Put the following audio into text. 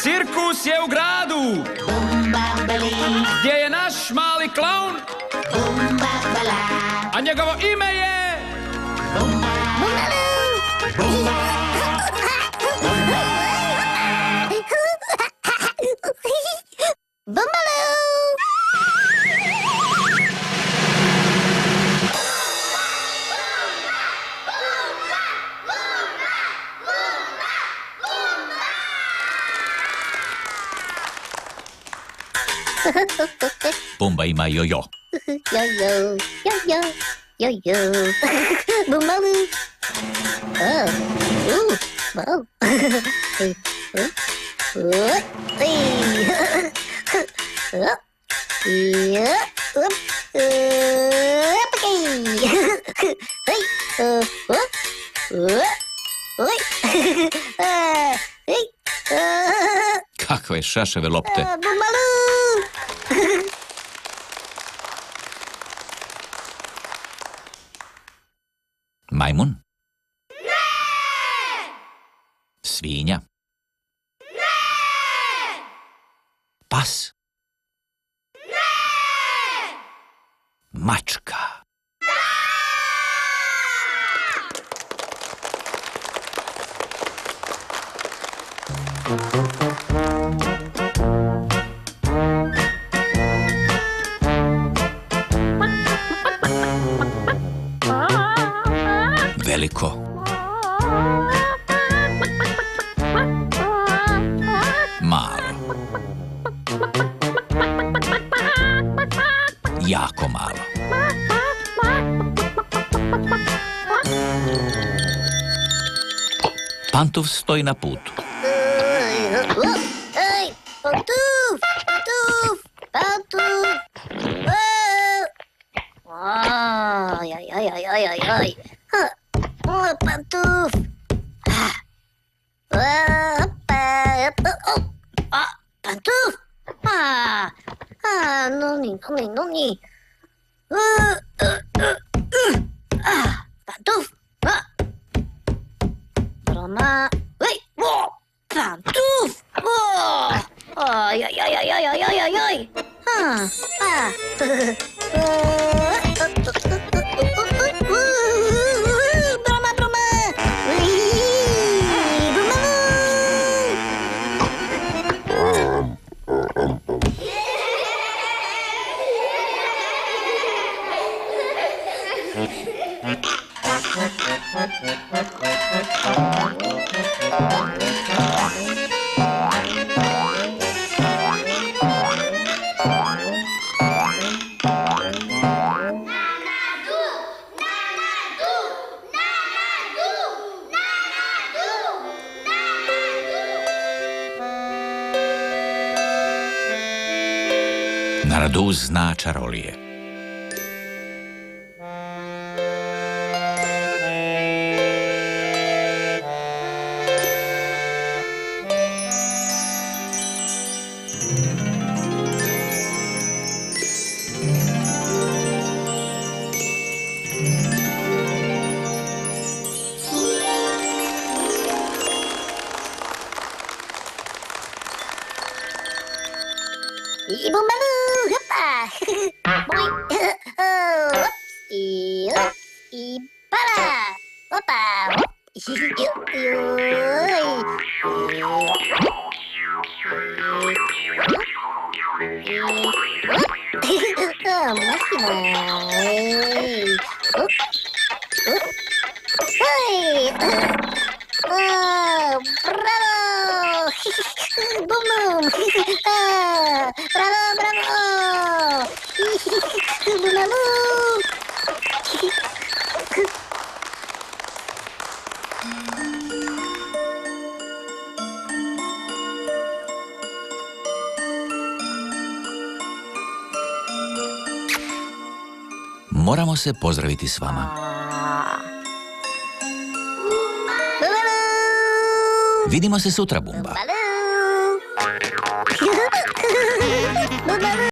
Cirkus je u gradu. Gdje je naš mali klaun? A njegovo ime je... Bumba ima jojo. Jojo, jojo, jojo. Bumbalu. Oh, wow. Hey, Kakve šaševe lopte. Bumbalu. Majmun? Ne! Svinja? Ne! Pas? Ne! Mačka? Veliko. Malo. Jako malo. Pantuf stoji na putu. Ej, pantuf, pantuf, pantuf. Aj, aj, aj, aj, aj, aj, aj. Pantuf. Pantuf. Noni. Pantuf. Broma. Pantuf. Aj, aj, aj, aj, aj, aj, aj, aj. Broma. Naraduz zna čarolije. Bumbalu, hoppa. Boing. Para. Hoppa. Bravo! Boom, boom! Bravo! Bumbalu! Moramo se pozdraviti s vama. Vidimo se sutra, Bumba. Bumbalu!